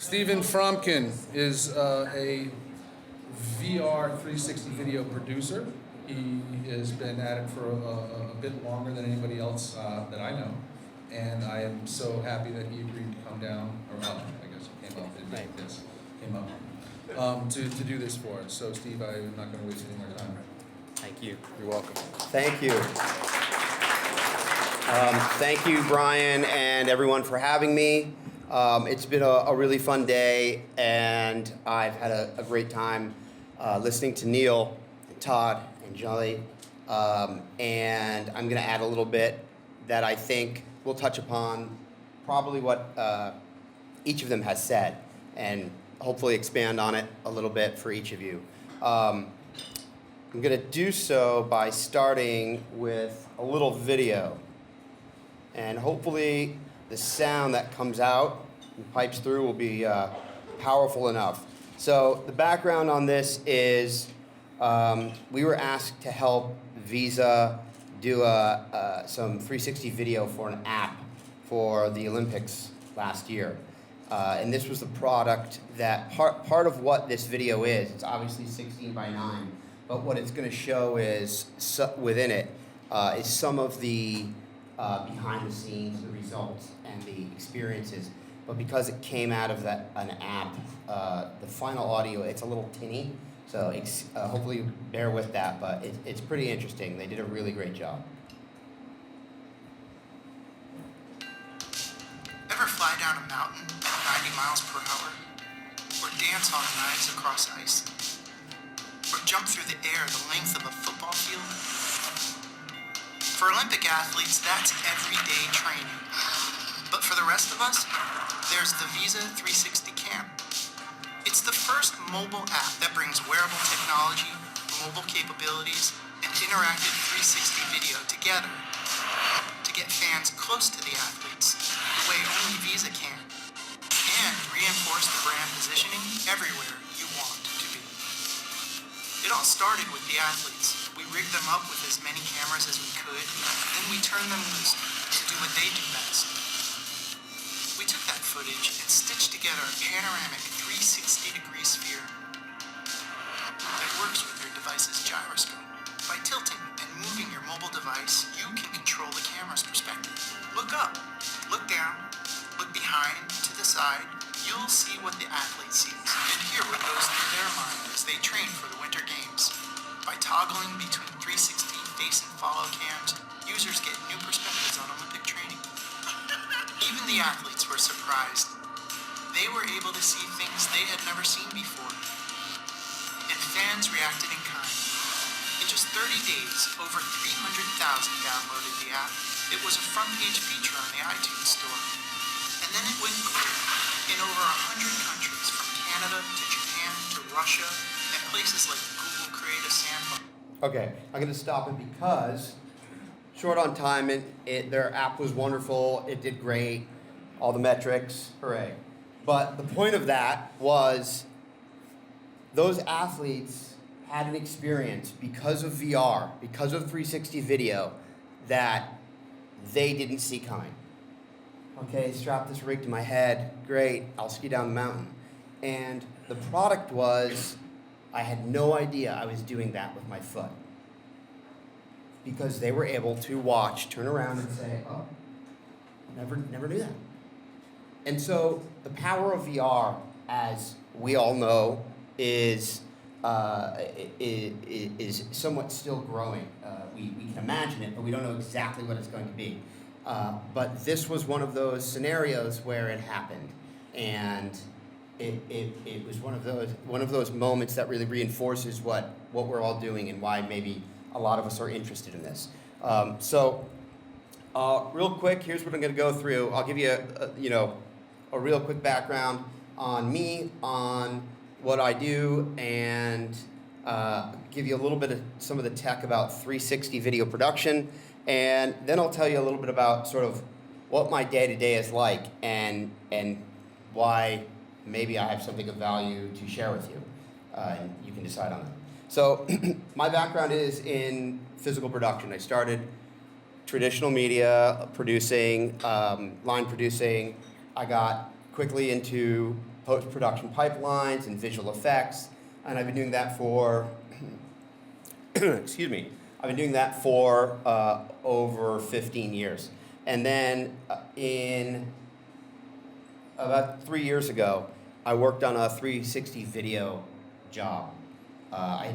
Stephen Fromkin is a VR 360 video producer. He has been at it for a bit longer than anybody else that I know. And I am so happy that he agreed to come down, or up, I guess he came up, came up, to do this for us. So Steve, I'm not going to waste any more time. Thank you. You're welcome. Thank you. Thank you, Brian, and everyone for having me. It's been a really fun day, and I've had a great time listening to Neil, and Todd, and Jolly. And I'm going to add a little bit that I think will touch upon probably what each of them has said, and hopefully expand on it a little bit for each of you. I'm going to do so by starting with a little video. And hopefully the sound that comes out and pipes through will be powerful enough. So the background on this is we were asked to help Visa do some 360 video for an app for the Olympics last year. And this was the product that part of what this video is. It's obviously 16 by 9, but what it's going to show is within it is some of the behind the scenes, the results, and the experiences. But because it came out of an app, the final audio, it's a little tinny. So hopefully bear with that, but it's pretty interesting. They did a really great job. Ever fly down a mountain at 90 miles per hour? Or dance on knives across ice? Or jump through the air the length of a football field? For Olympic athletes, that's everyday training. But for the rest of us, there's the Visa 360 Cam. It's the first mobile app that brings wearable technology, mobile capabilities, and interactive 360 video together to get fans close to the athletes the way only Visa can, and reinforce the brand positioning everywhere you want to be. It all started with the athletes. We rigged them up with as many cameras as we could, then we turned them loose to do what they do best. We took that footage and stitched together a panoramic 360-degree sphere that works with your device's gyroscope. By tilting and moving your mobile device, you can control the camera's perspective. Look up, look down, look behind, to the side. You'll see what the athlete sees and hear what goes through their mind as they train for the Winter Games. By toggling between 360 face and follow cams, users get new perspectives on Olympic training. Even the athletes were surprised. They were able to see things they had never seen before. And fans reacted in kind. In just 30 days, over 300,000 downloaded the app. It was a front-page feature on the iTunes Store. And then it went clear in over 100 countries, from Canada to Japan to Russia, and places like Google Creative Sandbox. Okay, I'm going to stop it because short on time, their app was wonderful, it did great, all the metrics, hooray. But the point of that was those athletes had an experience because of VR, because of 360 video, that they didn't see coming. Okay, strap this rig to my head, great, I'll ski down the mountain. And the product was, I had no idea I was doing that with my foot. Because they were able to watch, turn around and say, oh, never knew that. And so the power of VR, as we all know, is somewhat still growing. We can imagine it, but we don't know exactly what it's going to be. But this was one of those scenarios where it happened. And it was one of those moments that really reinforces what we're all doing and why maybe a lot of us are interested in this. Real quick, here's what I'm going to go through. I'll give you a real quick background on me, on what I do, and give you a little bit of some of the tech about 360 video production, and then I'll tell you a little bit about sort of what my day-to-day is like and why maybe I have something of value to share with you, and you can decide on that. So my background is in physical production. I started traditional media, producing, line producing. I got quickly into post-production pipelines and visual effects, and I've been doing that for, excuse me, I've been doing that for over 15 years. And then in about 3 years ago, I worked on a 360 video job. I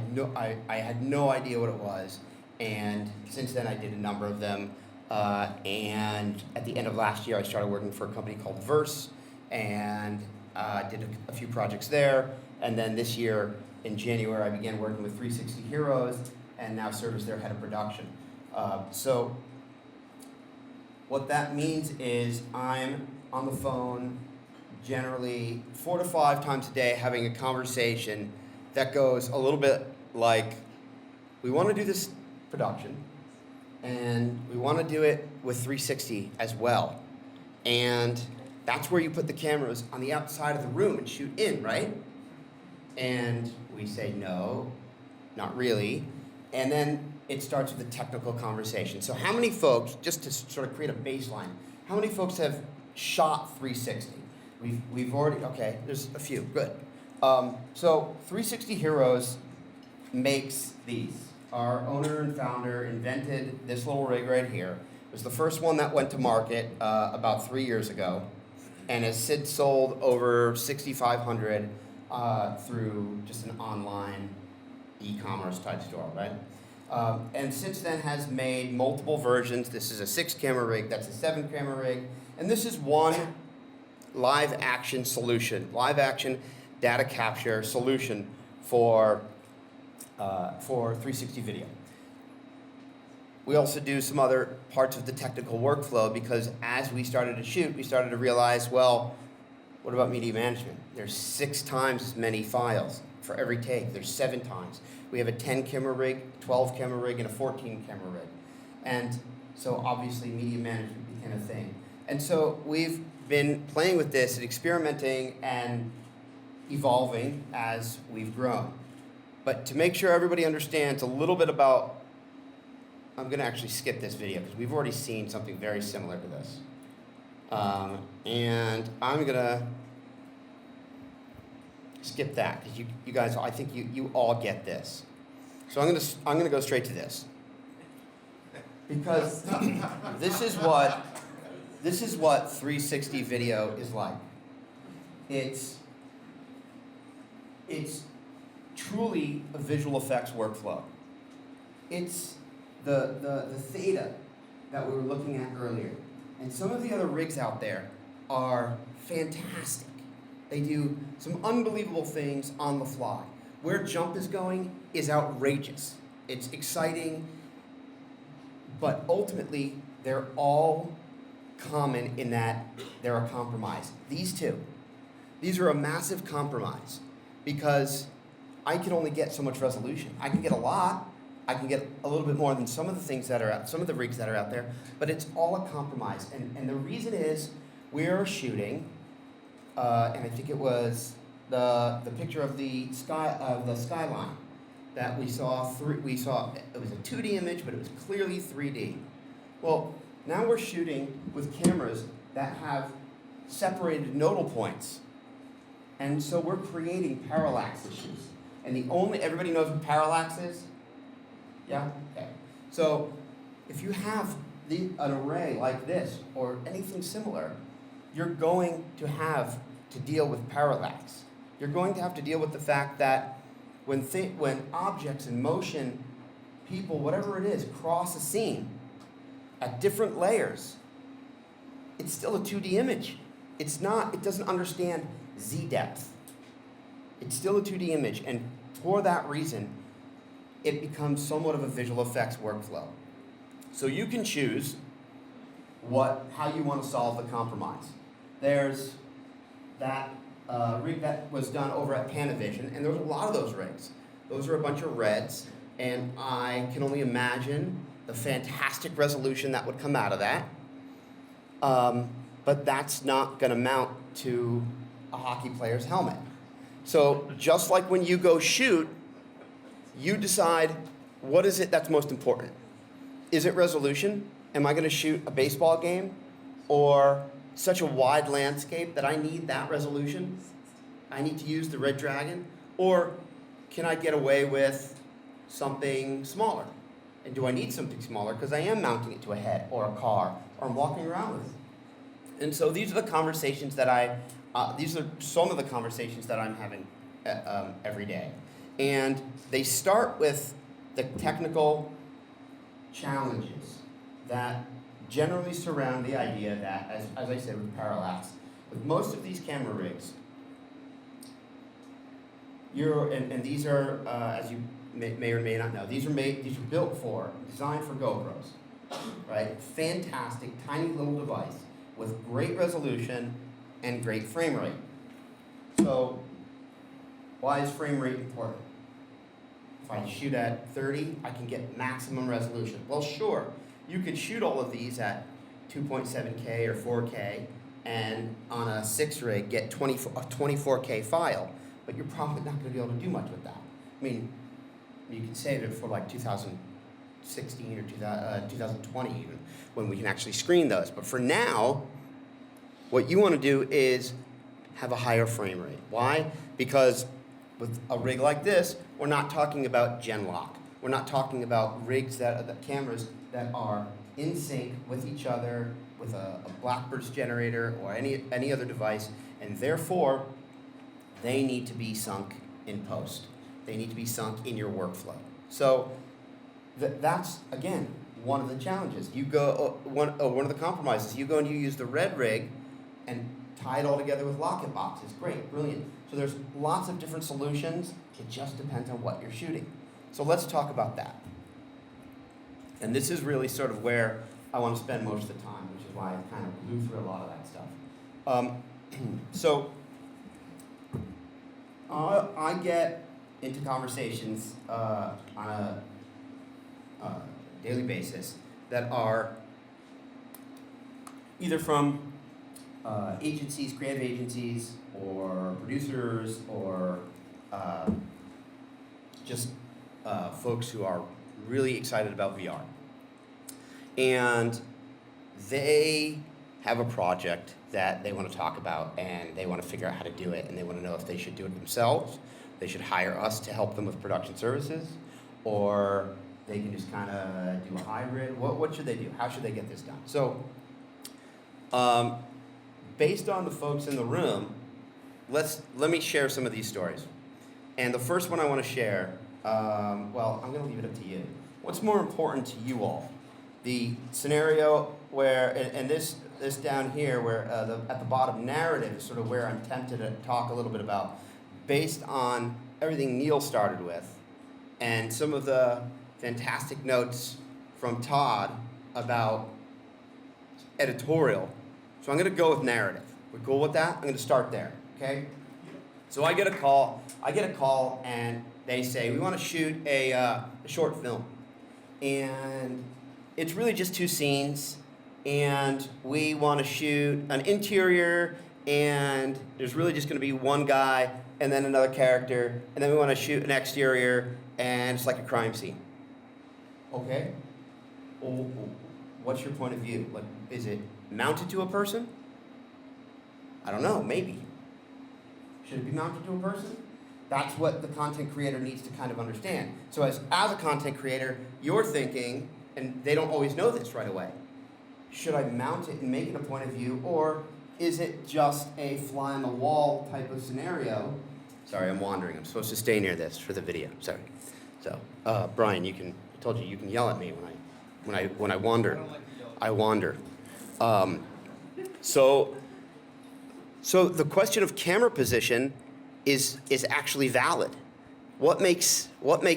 had no idea what it was, and since then I did a number of them. And at the end of last year, I started working for a company called Verse, and did a few projects there. And then this year, in January, I began working with 360Heroes, and now serve as their head of production. So what that means is I'm on the phone generally 4 to 5 times a day having a conversation that goes a little bit like, we want to do this production, and we want to do it with 360 as well. And that's where you put the cameras on the outside of the room and shoot in, right? And we say, no, not really. And then it starts with a technical conversation. So how many folks, just to sort of create a baseline, how many folks have shot 360? We've already, okay, there's a few, good. So 360Heroes makes these. Our owner and founder invented this little rig right here. It was the first one that went to market about 3 years ago, and has since sold over 6,500 through just an online e-commerce type store, right? And since then has made multiple versions. This is a 6-camera rig, that's a 7-camera rig, and this is one live action solution, live action data capture solution for 360 video. We also do some other parts of the technical workflow, because as we started to shoot, we started to realize, well, what about media management? There's 6 times as many files for every take. There's 7 times. We have a 10-camera rig, 12-camera rig, and a 14-camera rig. And so obviously media management became a thing. And so we've been playing with this and experimenting and evolving as we've grown. But to make sure everybody understands a little bit about, I'm going to actually skip this video because we've already seen something very similar to this. And I'm going to skip that because you guys, I think you all get this. So I'm going to go straight to this. Because this is what 360 video is like. It's truly a visual effects workflow. It's the theta that we were looking at earlier. And some of the other rigs out there are fantastic. They do some unbelievable things on the fly. Where jump is going is outrageous. It's exciting, but ultimately they're all common in that they're a compromise. These are a massive compromise, because I can only get so much resolution. I can get a lot. I can get a little bit more than some of the things that are out, some of the rigs that are out there, but it's all a compromise. And the reason is we're shooting, and I think it was the picture of the skyline that we saw. We saw it was a 2D image, but it was clearly 3D. Well, now we're shooting with cameras that have separated nodal points, and so we're creating parallax issues. And everybody knows what parallax is? Yeah? Okay. So if you have an array like this or anything similar, you're going to have to deal with parallax. You're going to have to deal with the fact that when objects in motion, people, whatever it is, cross a scene at different layers, it's still a 2D image. It doesn't understand Z depth. It's still a 2D image, and for that reason, it becomes somewhat of a visual effects workflow. So you can choose how you want to solve the compromise. There's that rig that was done over at Panavision, and there's a lot of those rigs. Those are a bunch of reds, and I can only imagine the fantastic resolution that would come out of that. But that's not going to mount to a hockey player's helmet. So just like when you go shoot, you decide, what is it that's most important? Is it resolution? Am I going to shoot a baseball game or such a wide landscape that I need that resolution? I need to use the Red Dragon, or can I get away with something smaller? And do I need something smaller because I am mounting it to a head or a car, or I'm walking around with it? And so these are the conversations that these are some of the conversations that I'm having every day. And they start with the technical challenges that generally surround the idea that, as I said with parallax, with most of these camera rigs, and these are, as you may or may not know, these are built for, designed for GoPros, right? Fantastic, tiny little device with great resolution and great frame rate. So, why is frame rate important? If I shoot at 30, I can get maximum resolution. Well, sure, you could shoot all of these at 2.7K or 4K, and on a 6 rig get a 24K file, but you're probably not going to be able to do much with that. I mean, you can save it for like 2016 or 2020 even, when we can actually screen those. But for now, what you want to do is have a higher frame rate. Why? Because with a rig like this, we're not talking about gen lock. We're not talking about rigs cameras that are in sync with each other, with a Blackbird's generator or any other device, and therefore they need to be sunk in post. They need to be sunk in your workflow. So that's, again, one of the challenges. You go, one of the compromises, you go and you use the red rig and tie it all together with lock-it boxes. Great, brilliant. So there's lots of different solutions. It just depends on what you're shooting. So let's talk about that. And this is really sort of where I want to spend most of the time, which is why I kind of blew through a lot of that stuff. So I get into conversations on a daily basis that are either from agencies, creative agencies, or producers, or just folks who are really excited about VR. And they have a project that they want to talk about, and they want to figure out how to do it, and they want to know if they should do it themselves, they should hire us to help them with production services, or they can just kind of do a hybrid. What should they do? How should they get this done? So, based on the folks in the room, let me share some of these stories. And the first one I want to share, well, I'm going to leave it up to you. What's more important to you all? The scenario where, and this down here, where at the bottom narrative is sort of where I'm tempted to talk a little bit about, based on everything Neil started with, and some of the fantastic notes from Todd about editorial. So I'm going to go with narrative. We're cool with that? I'm going to start there, okay? So I get a call, and they say, we want to shoot a short film. And it's really just 2 scenes, and we want to shoot an interior, and there's really just going to be one guy and then another character, and then we want to shoot an exterior, and it's like a crime scene. Okay? Well, what's your point of view? Like, is it mounted to a person? I don't know, maybe. Should it be mounted to a person? That's what the content creator needs to kind of understand. So as a content creator, you're thinking, and they don't always know this right away, should I mount it and make it a point of view, or is it just a fly on the wall type of scenario? Sorry, I'm wandering. I'm supposed to stay near this for the video. Sorry. So, Brian, I told you can yell at me when I wander. I don't like to yell. I wander. So the question of camera position is actually valid. What makes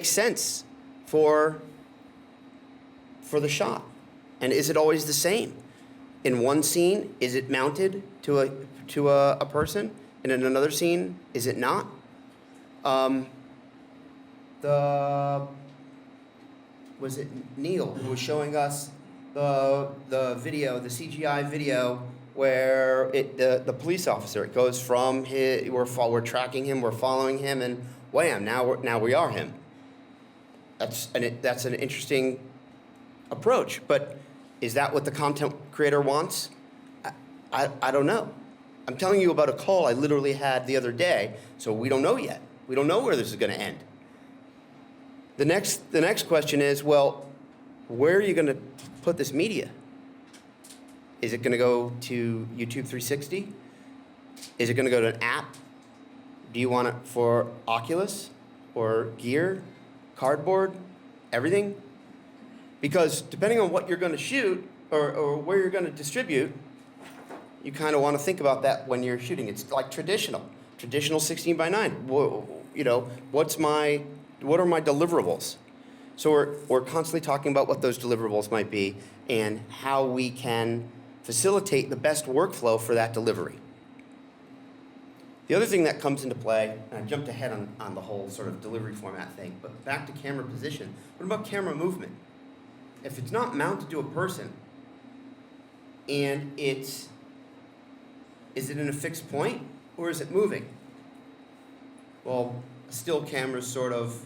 sense for the shot? And is it always the same? In one scene, is it mounted to a person? And in another scene, is it not? Was it Neil who was showing us the video, the CGI video, where the police officer, it goes from we're tracking him, we're following him, and wham, now we are him. That's an interesting approach, but is that what the content creator wants? I don't know. I'm telling you about a call I literally had the other day, so we don't know yet. We don't know where this is going to end. The next question is, well, where are you going to put this media? Is it going to go to YouTube 360? Is it going to go to an app? Do you want it for Oculus or Gear, cardboard, everything? Because depending on what you're going to shoot or where you're going to distribute, you kind of want to think about that when you're shooting. It's like traditional 16:9. You know, what are my deliverables? So we're constantly talking about what those deliverables might be and how we can facilitate the best workflow for that delivery. The other thing that comes into play, and I jumped ahead on the whole sort of delivery format thing, but back to camera position. What about camera movement? If it's not mounted to a person and is it in a fixed point or is it moving? Well, a still camera is sort of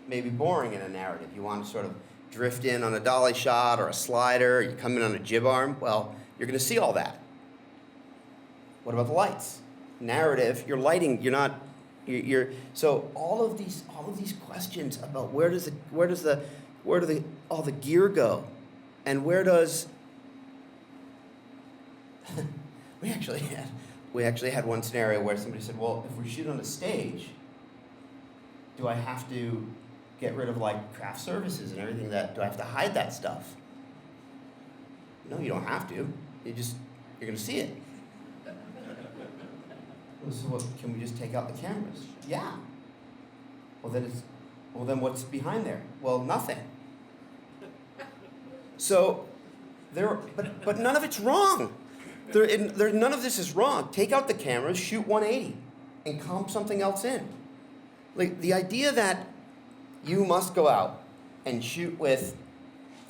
maybe boring in a narrative. You want to sort of drift in on a dolly shot or a slider, you come in on a jib arm. Well, you're going to see all that. What about the lights? Narrative, your lighting, so all of these questions about where do all the gear go, and where does we actually had one scenario where somebody said, well, if we shoot on a stage, do I have to get rid of like craft services and everything do I have to hide that stuff? No, you don't have to. You're gonna see it. So what, can we just take out the cameras? Yeah. Well then what's behind there? Well, nothing. So but none of it's wrong. None of this is wrong. Take out the cameras, shoot 180, and comp something else in. Like the idea that you must go out and shoot with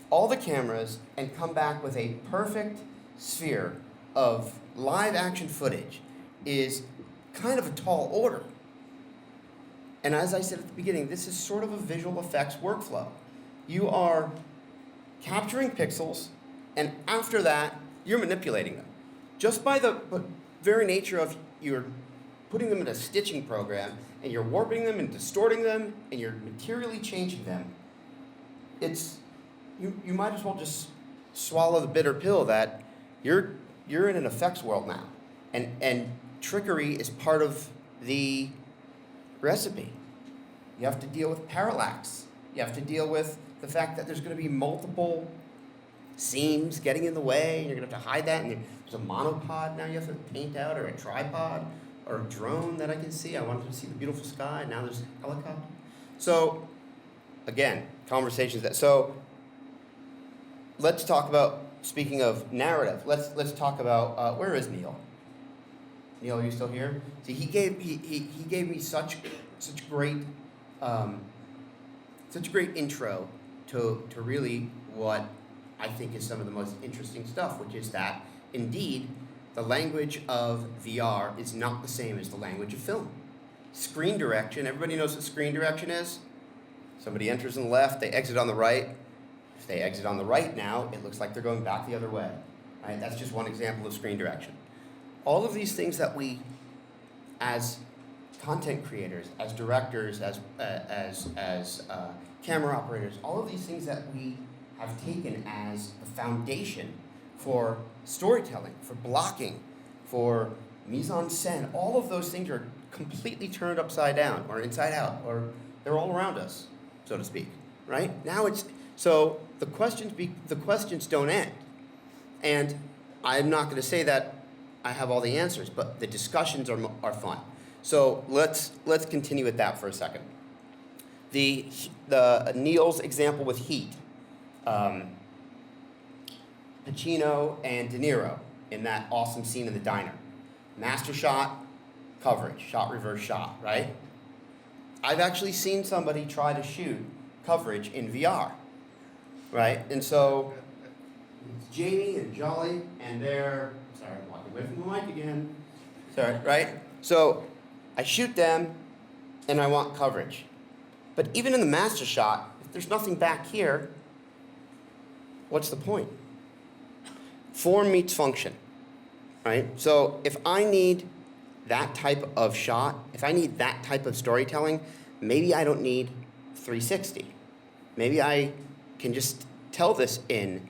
all the cameras and come back with a perfect sphere of live action footage is kind of a tall order. And as I said at the beginning, this is sort of a visual effects workflow. You are capturing pixels, and after that, you're manipulating them. Just by the very nature of you're putting them in a stitching program, and you're warping them and distorting them, and you're materially changing them, you might as well just swallow the bitter pill that you're in an effects world now. And trickery is part of the recipe. You have to deal with parallax. You have to deal with the fact that there's going to be multiple seams getting in the way, and you're going to have to hide that, and there's a monopod now you have to paint out, or a tripod, or a drone that I can see. I wanted to see the beautiful sky, now there's a helicopter. So, again, so let's talk about, speaking of narrative, let's talk about, where is Neil? Neil, are you still here? See, he gave me such great intro to really what I think is some of the most interesting stuff, which is that indeed the language of VR is not the same as the language of film. Screen direction, everybody knows what screen direction is? Somebody enters on the left, they exit on the right. If they exit on the right now, it looks like they're going back the other way. Right? That's just one example of screen direction. All of these things that we, as content creators, as directors, as camera operators, all of these things that we have taken as the foundation for storytelling, for blocking, for mise-en-scène, all of those things are completely turned upside down or inside out, or they're all around us, so to speak, right? Now so the questions don't end. And I'm not going to say that I have all the answers, but the discussions are fun. So let's continue with that for a second. The Neil's example with Heat, Pacino and De Niro in that awesome scene in the diner. Master shot, coverage, shot reverse shot, right? I've actually seen somebody try to shoot coverage in VR, right? And so it's Jamie and Jolly, and they're, sorry, I'm walking away from the mic again. Sorry, right? So I shoot them, and I want coverage. But even in the master shot, if there's nothing back here, what's the point? Form meets function. right? So if I need that type of shot, if I need that type of storytelling, maybe I don't need 360. Maybe I can just tell this in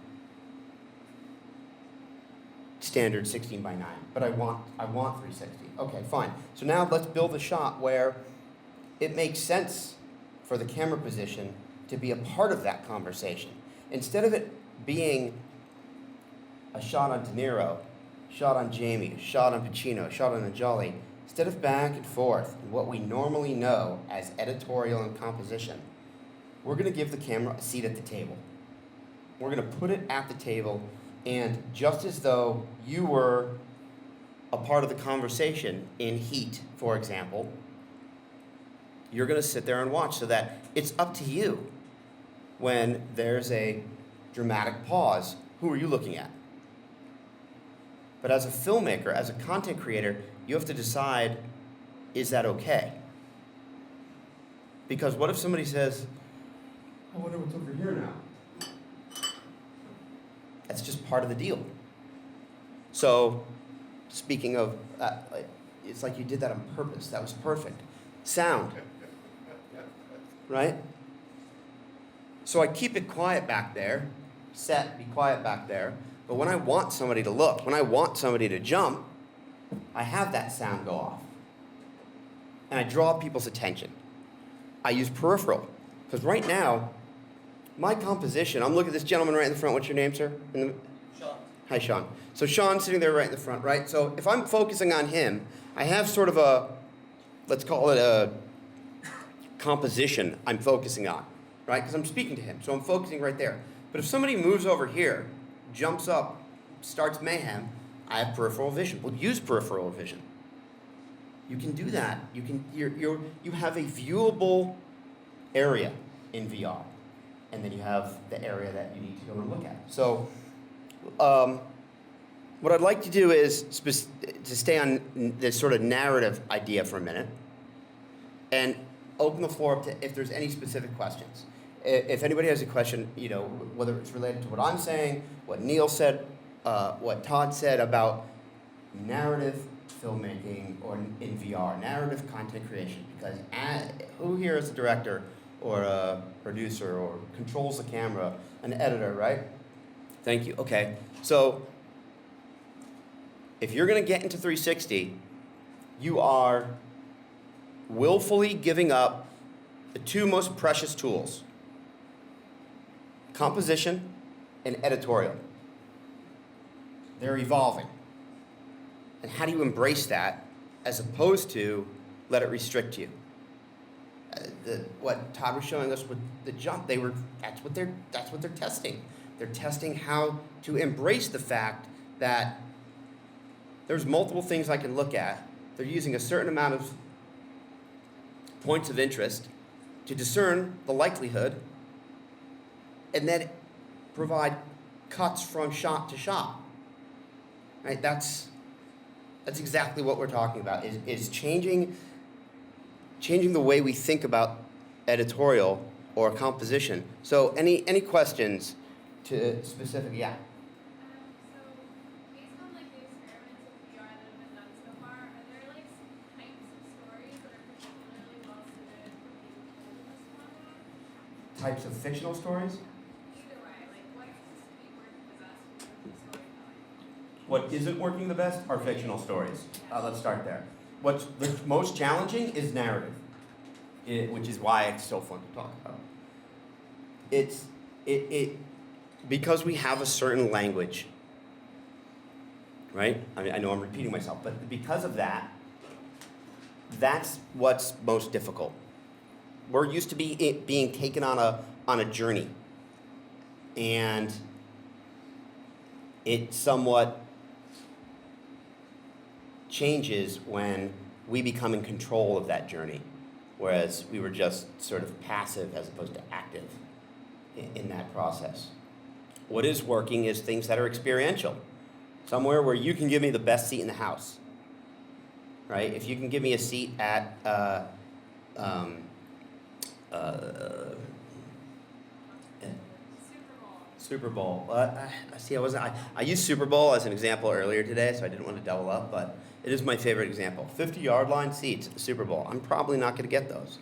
standard 16:9, but I want 360. Okay, fine. So now let's build a shot where it makes sense for the camera position to be a part of that conversation. Instead of it being a shot on De Niro, shot on Jamie, shot on Pacino, shot on Najali, instead of back and forth, what we normally know as editorial and composition, we're going to give the camera a seat at the table. We're going to put it at the table, and just as though you were a part of the conversation in Heat, for example, you're going to sit there and watch, so that it's up to you when there's a dramatic pause. Who are you looking at? But as a filmmaker, as a content creator, you have to decide, is that okay? Because what if somebody says, I wonder what's over here now? That's just part of the deal. So, speaking of, it's like you did that on purpose. That was perfect. Sound. Right? So I keep it quiet back there. Set, be quiet back there. But when I want somebody to look, when I want somebody to jump, I have that sound go off. And I draw people's attention. I use peripheral. Because right now, my composition, I'm looking at this gentleman right in the front. What's your name, sir? Sean. Hi, Sean. So Sean's sitting there right in the front, right? So if I'm focusing on him, I have sort of a, let's call it a composition I'm focusing on, right? Because I'm speaking to him, so I'm focusing right there. But if somebody moves over here, jumps up, starts mayhem, I have peripheral vision. Well, use peripheral vision. You can do that. You have a viewable area in VR, and then you have the area that you need to go and look at. So, what I'd like to do is to stay on this sort of narrative idea for a minute, and open the floor up to if there's any specific questions. If anybody has a question, you know, whether it's related to what I'm saying, what Neil said, what Todd said about narrative filmmaking or in VR, narrative content creation, because who here is a director or a producer or controls the camera, an editor, right? Thank you. Okay. So if you're going to get into 360, you are willfully giving up the two most precious tools: composition and editorial. They're evolving. And how do you embrace that as opposed to let it restrict you? What Todd was showing us with the jump, that's what they're testing. They're testing how to embrace the fact that there's multiple things I can look at. They're using a certain amount of points of interest to discern the likelihood, and then provide cuts from shot to shot. Right? That's exactly what we're talking about, is changing the way we think about editorial or composition. So any questions to specific, yeah? So, based on like the experiments with VR that have been done so far, are there like types of stories that are particularly well suited for being told in this format? Types of fictional stories? Either way, like what seems to be working the best in terms of storytelling? What isn't working the best are fictional stories. Let's start there. What's the most challenging is narrative, which is why it's so fun to talk about. Because we have a certain language, right? I mean, I know I'm repeating myself, but because of that, that's what's most difficult. We're used to being taken on a journey, and it somewhat changes when we become in control of that journey, whereas we were just sort of passive as opposed to active in that process. What is working is things that are experiential, somewhere where you can give me the best seat in the house, right? If you can give me a seat at Super Bowl. See, I used Super Bowl as an example earlier today, so I didn't want to double up, but it is my favorite example. 50-yard line seats at the Super Bowl. I'm probably not going to get those,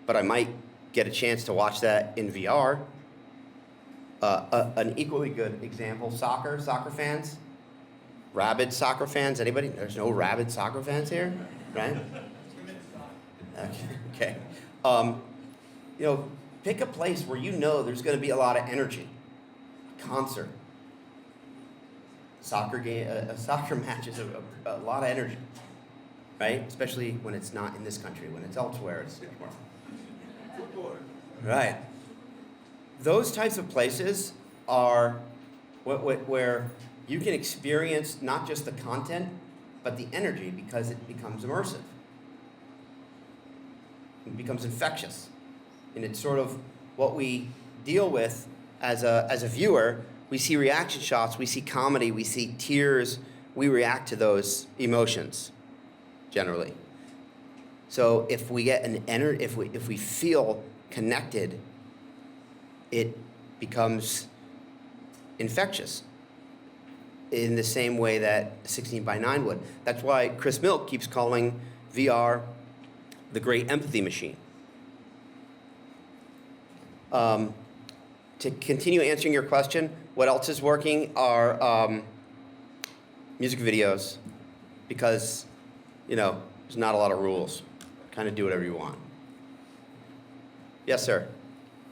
but I might get a chance to watch that in VR. An equally good example, soccer fans. Rabid soccer fans, anybody? There's no rabid soccer fans here, right? Okay. You know, pick a place where you know there's going to be a lot of energy. A concert, soccer game, a soccer match is a lot of energy, right? Especially when it's not in this country. When it's elsewhere, it's more. Right. Those types of places are where you can experience not just the content, but the energy, because it becomes immersive. It becomes infectious. And it's sort of what we deal with as a viewer. We see reaction shots, we see comedy, we see tears, we react to those emotions, generally. So if we get if we feel connected, it becomes infectious in the same way that 16 by 9 would. That's why Chris Milk keeps calling VR the great empathy machine. To continue answering your question, what else is working are music videos, because, you know, there's not a lot of rules. Kind of do whatever you want. Yes, sir.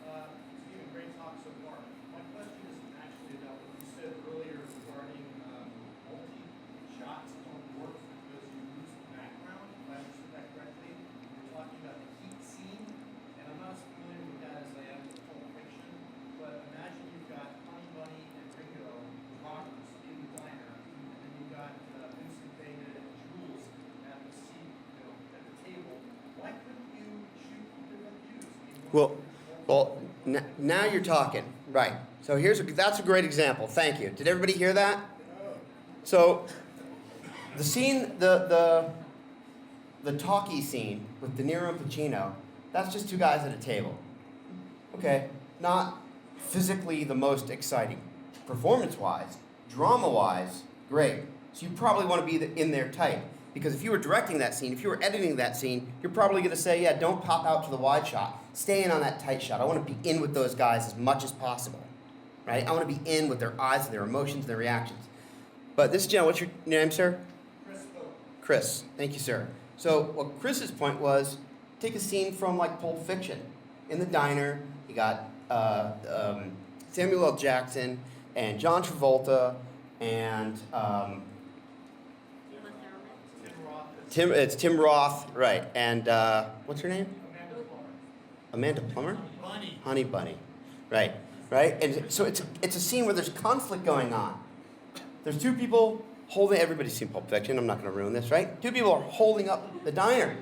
Stephen, great talk so far. My question is actually about what you said earlier regarding multi-shots don't work because you lose the background. If I understood that correctly, you're talking about the heat scene, and I'm not as familiar with that as I am with Pulp Fiction, but imagine you've got Honey Bunny and Ringo, the rockers, in the diner, and then you've got Vincent Vega and Jules at the seat, at the table. Why couldn't you shoot different views? Well, now you're talking. Right. So that's a great example. Thank you. Did everybody hear that? So the scene, the talkie scene with De Niro and Pacino, that's just two guys at a table. Okay. Not physically the most exciting. Performance-wise, drama-wise, great. So you probably want to be in there tight. Because if you were directing that scene, if you were editing that scene, you're probably going to say, yeah, don't pop out to the wide shot. Stay in on that tight shot. I want to be in with those guys as much as possible. Right? I want to be in with their eyes, their emotions, their reactions. But this gentleman, what's your name, sir? Chris Pope. Chris. Thank you, sir. So what Chris's point was, take a scene from like Pulp Fiction. In the diner, you got Samuel L. Jackson and John Travolta and it's Tim Roth, right? And what's her name? Amanda Plummer. Honey Bunny, right? And so it's a scene where there's conflict going on. There's two people holding. Everybody's seen Pulp Fiction. I'm not going to ruin this, right? Two people are holding up the diner,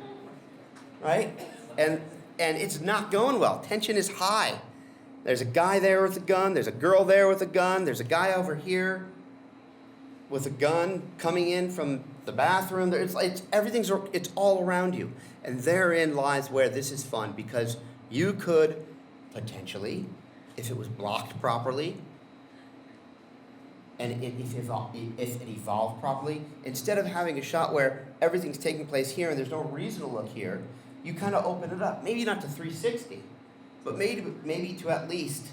right? And it's not going well. Tension is high. There's a guy there with a gun. There's a girl there with a gun. There's a guy over here with a gun coming in from the bathroom. It's all around you. And therein lies where this is fun, because you could potentially, if it was blocked properly, and if it evolved properly, instead of having a shot where everything's taking place here and there's no reason to look here, you kind of open it up. Maybe not to 360, but maybe to at least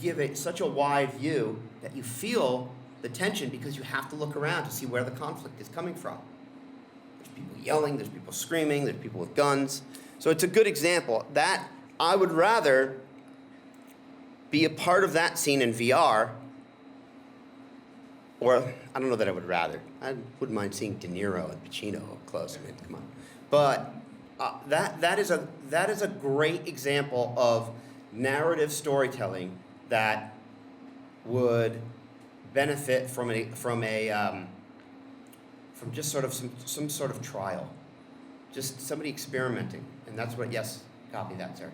give it such a wide view that you feel the tension, because you have to look around to see where the conflict is coming from. There's people yelling, there's people screaming, there's people with guns. So it's a good example. That I would rather be a part of that scene in VR, or I don't know that I would rather. I wouldn't mind seeing De Niro and Pacino up close. I mean, come on. But that is a great example of narrative storytelling that would benefit from just sort of some sort of trial, just somebody experimenting, and that's what. Yes, copy that, sir.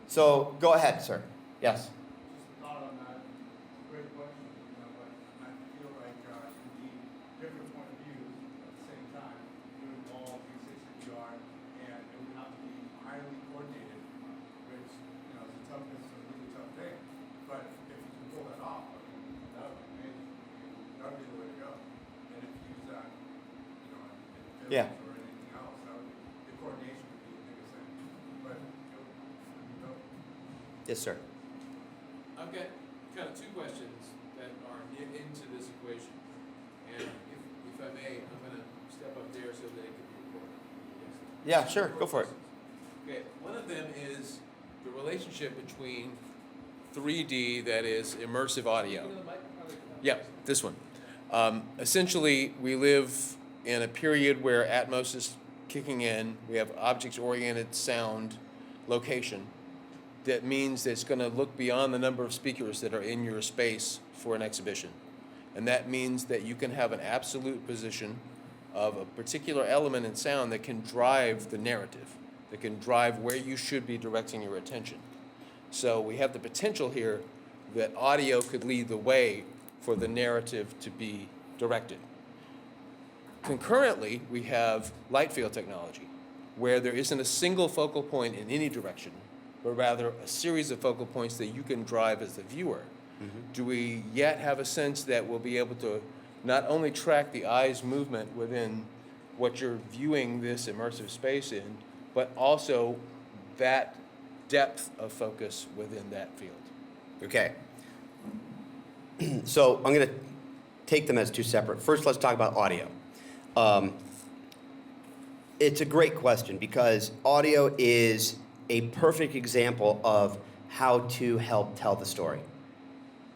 So go ahead, sir. Yes. Just thought on that. Great question. But I feel like you need different point of views at the same time, doing all 360 VR, and it would have to be highly coordinated, which is a really tough thing. Yeah. or anything else. The coordination would be the biggest thing. But, Yes, sir. I've got kind of two questions that are into this equation. And if I may, I'm going to step up there so that it can be recorded. Yeah, sure. Go for it. Okay, one of them is the relationship between 3D, that is immersive audio. Yeah, this one. Essentially, we live in a period where Atmos is kicking in. We have object-oriented sound location. That means that it's going to look beyond the number of speakers that are in your space for an exhibition. And that means that you can have an absolute position of a particular element in sound that can drive the narrative, that can drive where you should be directing your attention. So we have the potential here that audio could lead the way for the narrative to be directed. Concurrently, we have light field technology, where there isn't a single focal point in any direction, but rather a series of focal points that you can drive as the viewer. Do we yet have a sense that we'll be able to not only track the eye's movement within what you're viewing this immersive space in, but also that depth of focus within that field? Okay. So I'm going to take them as two separate. First, let's talk about audio. It's a great question because audio is a perfect example of how to help tell the story.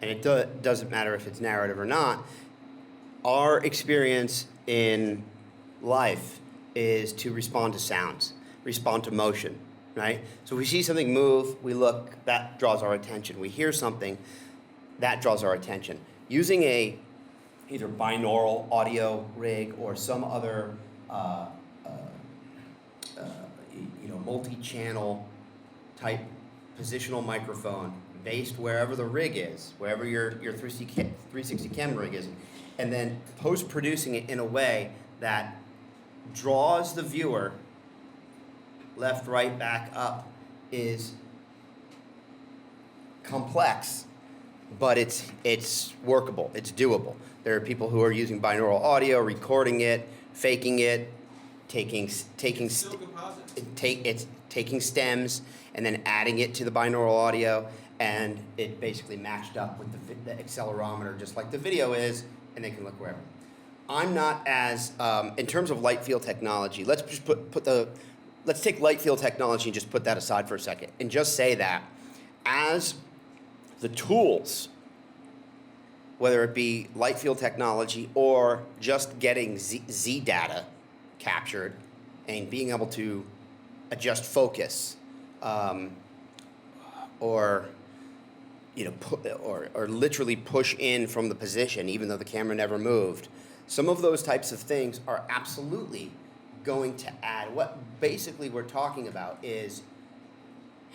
And it doesn't matter if it's narrative or not. Our experience in life is to respond to sounds, respond to motion, right? So we see something move, we look, that draws our attention. We hear something, that draws our attention. Using a either binaural audio rig or some other multi-channel type positional microphone based wherever the rig is, wherever your 360 camera rig is, and then post-producing it in a way that draws the viewer left, right, back, up is complex, but it's workable, it's doable. There are people who are using binaural audio, recording it, faking it, taking stems and then adding it to the binaural audio, and it basically matched up with the accelerometer, just like the video is, and they can look wherever. I'm not as in terms of light field technology. Let's just let's take light field technology and just put that aside for a second, and just say that as the tools, whether it be light field technology or just getting Z data captured and being able to adjust focus, or literally push in from the position even though the camera never moved. Some of those types of things are absolutely going to add. What basically we're talking about is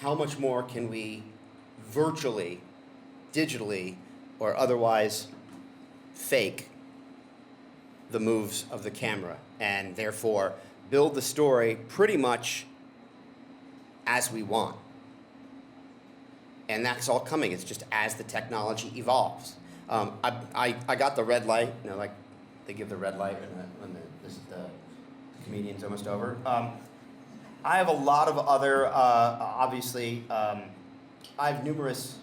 how much more can we virtually, digitally, or otherwise fake the moves of the camera, and therefore build the story pretty much as we want. And that's all coming. It's just as the technology evolves. I got the red light, like they give the red light when the comedian's almost over. I have a lot of other, obviously, I have numerous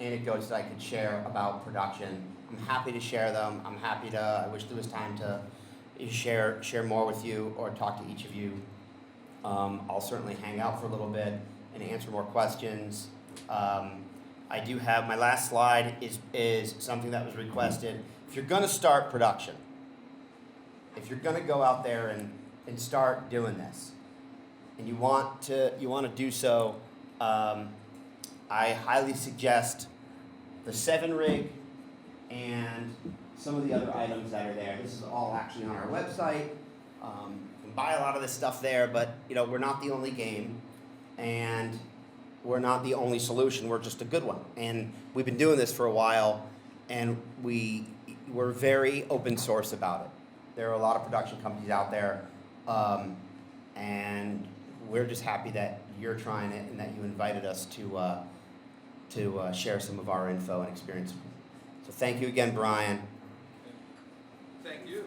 anecdotes that I could share about production. I'm happy to share them. I wish there was time to share more with you or talk to each of you. I'll certainly hang out for a little bit and answer more questions. I do have, my last slide is something that was requested. If you're gonna start production, if you're gonna go out there and start doing this, and you want to do so, I highly suggest the 7 rig and some of the other items that are there. This is all actually on our website. You can buy a lot of this stuff there, but we're not the only game, and we're not the only solution. We're just a good one, and we've been doing this for a while, and we're very open source about it. There are a lot of production companies out there, and we're just happy that you're trying it and that you invited us to share some of our info and experience. So thank you again, Brian. Thank you.